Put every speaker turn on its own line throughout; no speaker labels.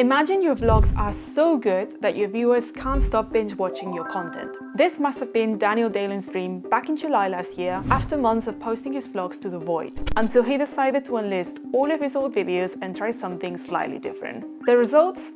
Imagine your vlogs are so good that your viewers can't stop binge watching your content. This must have been Dalen's dream back in July last year, after months of posting his vlogs to the void, until he decided to enlist all of his old videos and try something slightly different. The results?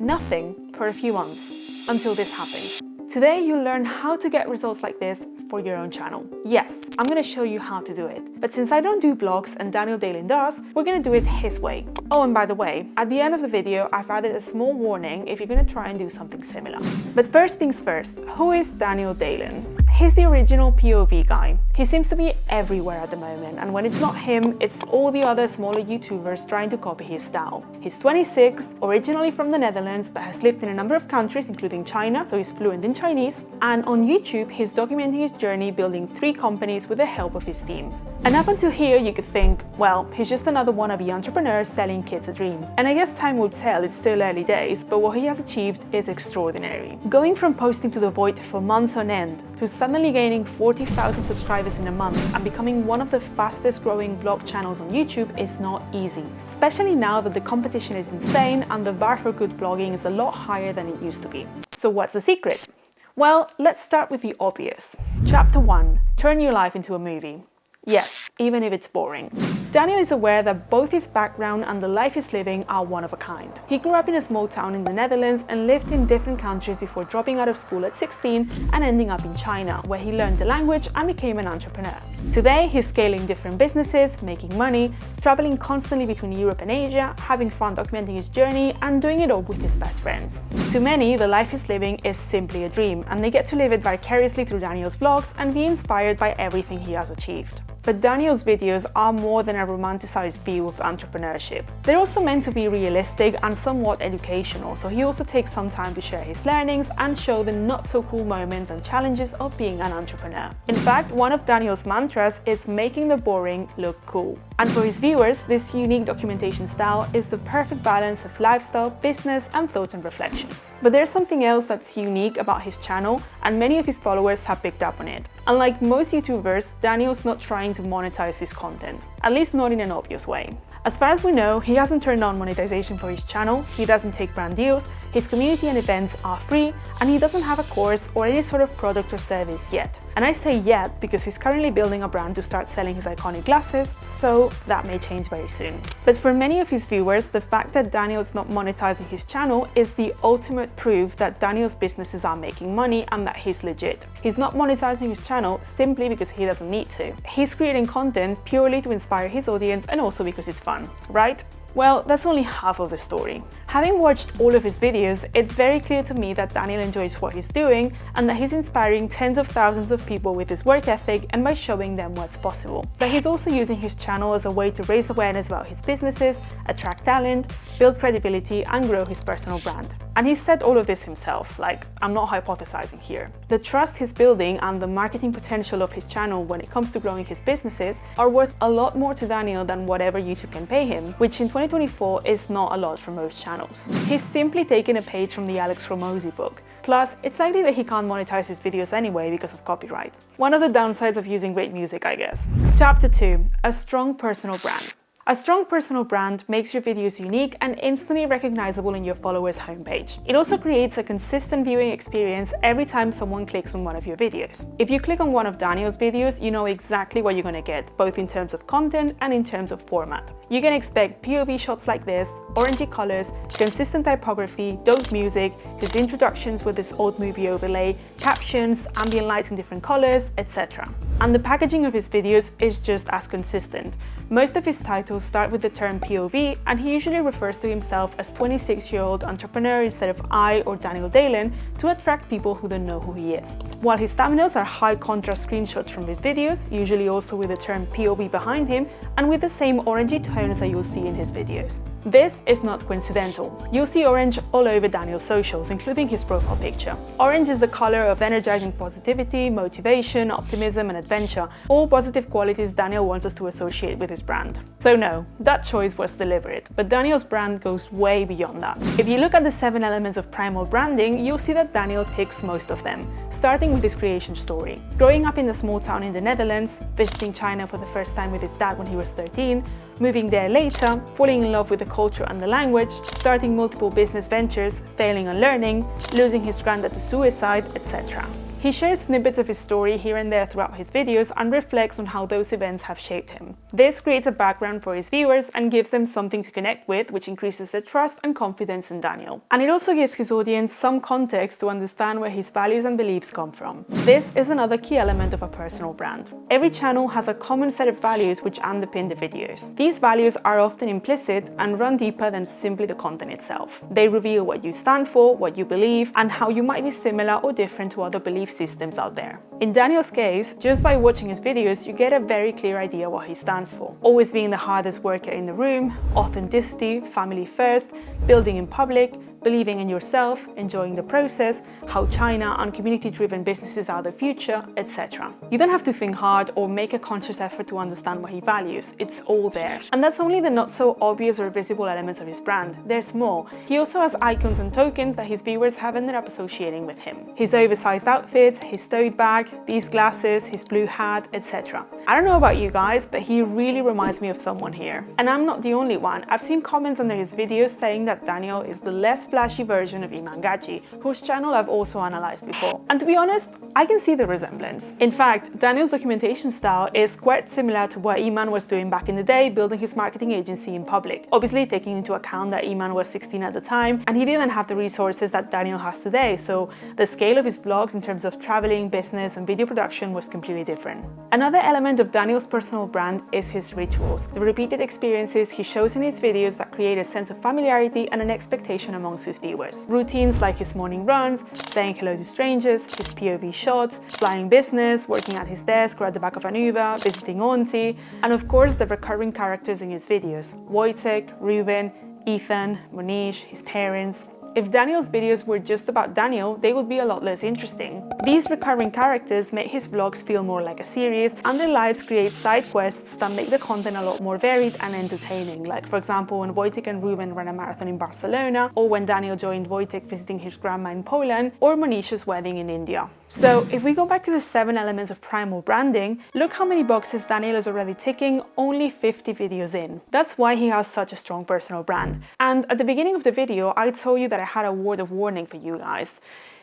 Nothing for a few months, until this happened. Today you'll learn how to get results like this for your own channel. Yes, I'm going to show you how to do it. But since I don't do vlogs and Dalen does, we're going to do it his way. Oh, and by the way, at the end of the video, I've added a small warning if you're going to try and do something similar. But first things first, who is Dalen? He's the original POV guy. He seems to be everywhere at the moment, and when it's not him, it's all the other smaller YouTubers trying to copy his style. He's 26, originally from the Netherlands, but has lived in a number of countries, including China, so he's fluent in Chinese. And on YouTube, he's documenting his journey building 3 companies with the help of his team. And up until here, you could think, well, he's just another wannabe entrepreneur selling kids a dream. And I guess time will tell, it's still early days, but what he has achieved is extraordinary. Going from posting to the void for months on end, to suddenly gaining 40,000 subscribers in a month and becoming one of the fastest growing vlog channels on YouTube is not easy. Especially now that the competition is insane and the bar for good vlogging is a lot higher than it used to be. So what's the secret? Well, let's start with the obvious. Chapter 1. Turn your life into a movie. Yes, even if it's boring. Daniel is aware that both his background and the life he's living are one of a kind. He grew up in a small town in the Netherlands and lived in different countries before dropping out of school at 16 and ending up in China, where he learned the language and became an entrepreneur. Today, he's scaling different businesses, making money, traveling constantly between Europe and Asia, having fun documenting his journey, and doing it all with his best friends. To many, the life he's living is simply a dream, and they get to live it vicariously through Daniel's vlogs and be inspired by everything he has achieved. But Daniel's videos are more than a romanticized view of entrepreneurship. They're also meant to be realistic and somewhat educational, so he also takes some time to share his learnings and show the not-so-cool moments and challenges of being an entrepreneur. In fact, one of Daniel's mantras is making the boring look cool. And for his viewers, this unique documentation style is the perfect balance of lifestyle, business, and thoughts and reflections. But there's something else that's unique about his channel, and many of his followers have picked up on it. Unlike most YouTubers, Daniel's not trying to monetize his content, at least not in an obvious way. As far as we know, he hasn't turned on monetization for his channel, he doesn't take brand deals, his community and events are free, and he doesn't have a course or any sort of product or service yet. And I say yet because he's currently building a brand to start selling his iconic glasses, so that may change very soon. But for many of his viewers, the fact that Daniel's not monetizing his channel is the ultimate proof that Daniel's businesses are making money and that he's legit. He's not monetizing his channel simply because he doesn't need to. He's creating content purely to inspire his audience and also because it's fun, right? Well, that's only half of the story. Having watched all of his videos, it's very clear to me that Daniel enjoys what he's doing and that he's inspiring tens of thousands of people with his work ethic and by showing them what's possible. But he's also using his channel as a way to raise awareness about his businesses, attract talent, build credibility, and grow his personal brand. And he said all of this himself, like, I'm not hypothesizing here. The trust he's building and the marketing potential of his channel when it comes to growing his businesses are worth a lot more to Daniel than whatever YouTube can pay him, which in 2024 is not a lot for most channels. He's simply taken a page from the Alex Hormozi book. Plus, it's likely that he can't monetize his videos anyway because of copyright. One of the downsides of using great music, I guess. Chapter 2. A strong personal brand. A strong personal brand makes your videos unique and instantly recognizable in your followers' homepage. It also creates a consistent viewing experience every time someone clicks on one of your videos. If you click on one of Daniel's videos, you know exactly what you're going to get, both in terms of content and in terms of format. You can expect POV shots like this, orangey colors, consistent typography, dope music, his introductions with this old movie overlay, captions, ambient lights in different colors, etc. And the packaging of his videos is just as consistent. Most of his titles start with the term POV, and he usually refers to himself as 26-year-old entrepreneur instead of I or Dalen to attract people who don't know who he is. While his thumbnails are high contrast screenshots from his videos, usually also with the term POV behind him and with the same orangey tones that you'll see in his videos. This is not coincidental. You'll see orange all over Daniel's socials, including his profile picture. Orange is the color of energizing positivity, motivation, optimism, and adventure, all positive qualities Daniel wants us to associate with his brand. So no, that choice was deliberate, but Daniel's brand goes way beyond that. If you look at the 7 elements of primal branding, you'll see that Daniel ticks most of them, starting with his creation story. Growing up in a small town in the Netherlands, visiting China for the first time with his dad when he was 13, moving there later, falling in love with the culture and the language, starting multiple business ventures, failing and learning, losing his granddad to suicide, etc. He shares snippets of his story here and there throughout his videos and reflects on how those events have shaped him. This creates a background for his viewers and gives them something to connect with, which increases their trust and confidence in Daniel. And it also gives his audience some context to understand where his values and beliefs come from. This is another key element of a personal brand. Every channel has a common set of values which underpin the videos. These values are often implicit and run deeper than simply the content itself. They reveal what you stand for, what you believe, and how you might be similar or different to other belief systems out there. In Daniel's case, just by watching his videos, you get a very clear idea what he stands for. Always being the hardest worker in the room, authenticity, family first, building in public, believing in yourself, enjoying the process, how China and community-driven businesses are the future, etc. You don't have to think hard or make a conscious effort to understand what he values. It's all there. And that's only the not so obvious or visible elements of his brand. There's more. He also has icons and tokens that his viewers have ended up associating with him. His oversized outfits, his tote bag, these glasses, his blue hat, etc. I don't know about you guys, but he really reminds me of someone here. And I'm not the only one. I've seen comments under his videos saying that Daniel is the less flashy version of Iman Gaji, whose channel I've also analysed before. And to be honest, I can see the resemblance. In fact, Daniel's documentation style is quite similar to what Iman was doing back in the day, building his marketing agency in public. Obviously taking into account that Iman was 16 at the time, and he didn't have the resources that Daniel has today, so the scale of his vlogs in terms of traveling, business, and video production was completely different. Another element of Daniel's personal brand is his rituals, the repeated experiences he shows in his videos that create a sense of familiarity and an expectation amongst his viewers. Routines like his morning runs, saying hello to strangers, his POV shots, flying business, working at his desk or at the back of an Uber, visiting auntie, and of course the recurring characters in his videos, Wojtek, Ruben, Ethan, Monish, his parents. If Daniel's videos were just about Daniel, they would be a lot less interesting. These recurring characters make his vlogs feel more like a series, and their lives create side quests that make the content a lot more varied and entertaining. Like for example, when Wojtek and Ruben ran a marathon in Barcelona, or when Daniel joined Wojtek visiting his grandma in Poland, or Monish's wedding in India. So if we go back to the 7 elements of primal branding, look how many boxes Daniel is already ticking, only 50 videos in. That's why he has such a strong personal brand. And at the beginning of the video, I told you that I had a word of warning for you guys.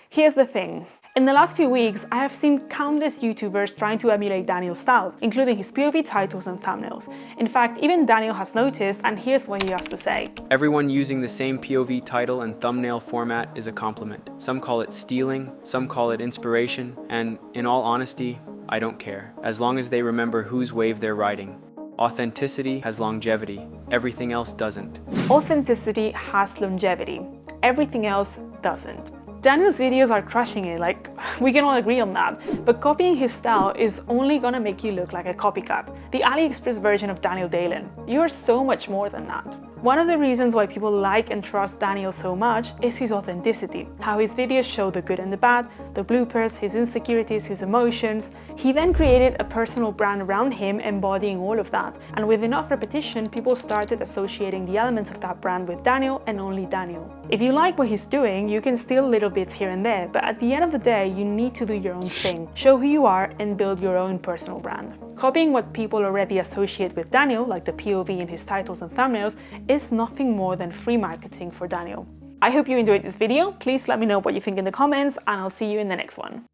Here's the thing. In the last few weeks, I have seen countless YouTubers trying to emulate Daniel's style, including his POV titles and thumbnails. In fact, even Daniel has noticed, and here's what he has to say.
Everyone using the same POV title and thumbnail format is a compliment. Some call it stealing, some call it inspiration, and in all honesty, I don't care, as long as they remember whose wave they're riding. Authenticity has longevity, everything else doesn't.
Authenticity has longevity, everything else doesn't. Daniel's videos are crushing it, like, we can all agree on that, but copying his style is only gonna make you look like a copycat, the AliExpress version of Daniel Dalen. You're so much more than that. One of the reasons why people like and trust Daniel so much is his authenticity, how his videos show the good and the bad, the bloopers, his insecurities, his emotions. He then created a personal brand around him embodying all of that, and with enough repetition, people started associating the elements of that brand with Daniel and only Daniel. If you like what he's doing, you can steal little bits here and there, but at the end of the day, you need to do your own thing, show who you are, and build your own personal brand. Copying what people already associate with Daniel, like the POV in his titles and thumbnails, is nothing more than free marketing for Daniel. I hope you enjoyed this video. Please let me know what you think in the comments, and I'll see you in the next one.